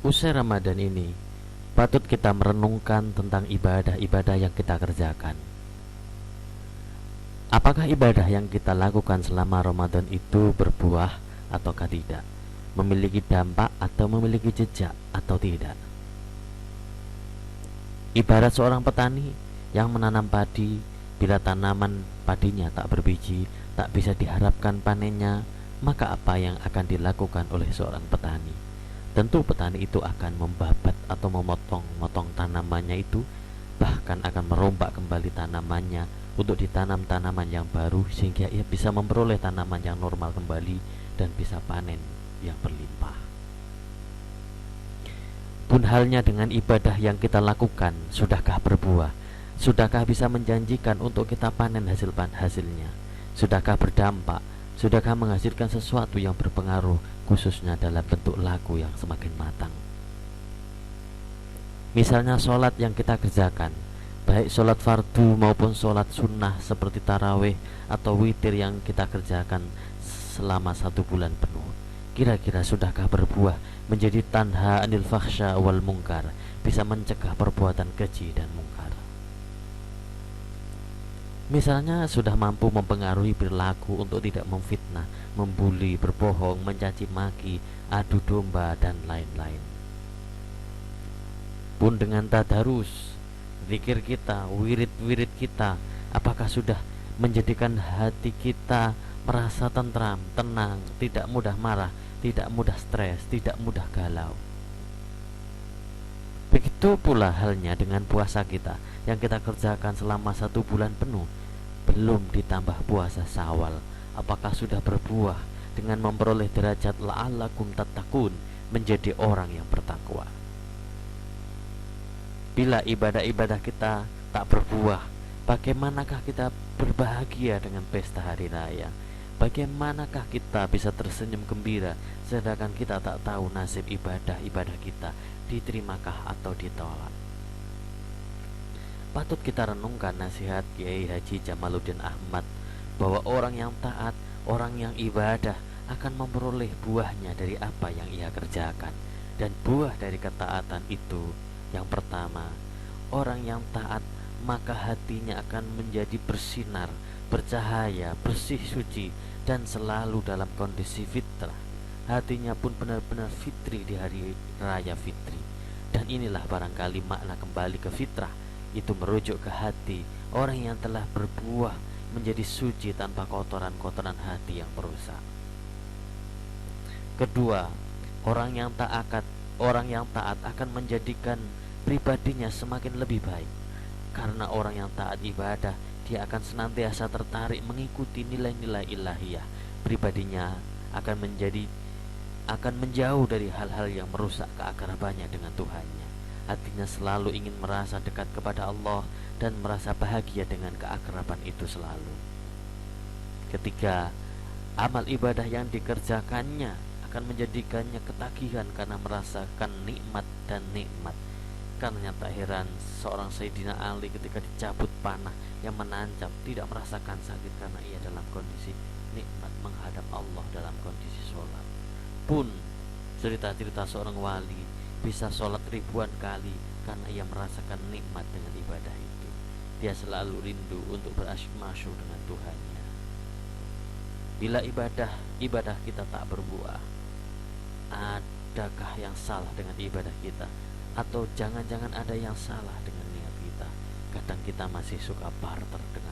Usai Ramadan ini, patut kita merenungkan tentang ibadah-ibadah yang kita kerjakan. Apakah ibadah yang kita lakukan selama Ramadan itu berbuah ataukah tidak? Memiliki dampak atau memiliki jejak atau tidak? Ibarat seorang petani yang menanam padi, bila tanaman padinya tak berbiji, tak bisa diharapkan panennya, maka apa yang akan dilakukan oleh seorang petani? Tentu petani itu akan membabat atau memotong-motong tanamannya itu, bahkan akan merombak kembali tanamannya untuk ditanam tanaman yang baru, sehingga ia bisa memperoleh tanaman yang normal kembali dan bisa panen yang berlimpah. Pun halnya dengan ibadah yang kita lakukan, sudahkah berbuah? Sudahkah bisa menjanjikan untuk kita panen hasilnya? Sudahkah berdampak? Sudahkah menghasilkan sesuatu yang berpengaruh, khususnya dalam bentuk laku yang semakin matang? Misalnya sholat yang kita kerjakan, baik sholat fardu maupun sholat sunnah seperti tarawih atau witir yang kita kerjakan selama 1 bulan penuh. Kira-kira sudahkah berbuah menjadi tanha anil fakhsya wal mungkar, bisa mencegah perbuatan keji dan mungkar? Misalnya sudah mampu mempengaruhi perilaku untuk tidak memfitnah, membuli, berbohong, mencaci maki, adu domba, dan lain-lain. Pun dengan tadarus, zikir kita, wirid-wirid kita, apakah sudah menjadikan hati kita merasa tentram, tenang, tidak mudah marah, tidak mudah stres, tidak mudah galau? Begitu pula halnya dengan puasa kita yang kita kerjakan selama 1 bulan penuh, belum ditambah puasa Syawal, apakah sudah berbuah dengan memperoleh derajat la'allakum tattaqun, menjadi orang yang bertakwa? Bila ibadah-ibadah kita tak berbuah, bagaimanakah kita berbahagia dengan pesta hari raya? Bagaimanakah kita bisa tersenyum gembira sedangkan kita tak tahu nasib ibadah-ibadah kita diterimakah atau ditolak? Patut kita renungkan nasihat Kiai Haji Jamaluddin Ahmad bahwa orang yang taat, orang yang ibadah akan memperoleh buahnya dari apa yang ia kerjakan. Dan buah dari ketaatan itu, yang pertama, orang yang taat maka hatinya akan menjadi bersinar, bercahaya, bersih, suci, dan selalu dalam kondisi fitrah. Hatinya pun benar-benar fitri di hari raya fitri. Dan inilah barangkali makna kembali ke fitrah, itu merujuk ke hati orang yang telah berbuah menjadi suci tanpa kotoran-kotoran hati yang merusak. Kedua, orang yang taat akan menjadikan pribadinya semakin lebih baik. Karena orang yang taat ibadah, dia akan senantiasa tertarik mengikuti nilai-nilai ilahiyah. Pribadinya akan menjauh dari hal-hal yang merusak keakrabannya dengan Tuhannya. Hatinya selalu ingin merasa dekat kepada Allah dan merasa bahagia dengan keakraban itu selalu. Ketiga, amal ibadah yang dikerjakannya akan menjadikannya ketagihan karena merasakan nikmat dan nikmat. Karena tak heran seorang Sayyidina Ali ketika dicabut panah yang menancap tidak merasakan sakit karena ia dalam kondisi nikmat menghadap Allah dalam kondisi sholat. Pun cerita-cerita seorang wali bisa sholat ribuan kali karena ia merasakan nikmat dengan ibadah itu. Dia selalu rindu untuk berasymasyur dengan Tuhannya. Bila ibadah kita tak berbuah, adakah yang salah dengan ibadah kita? Atau jangan-jangan ada yang salah dengan niat kita? Kadang kita masih suka barter dengan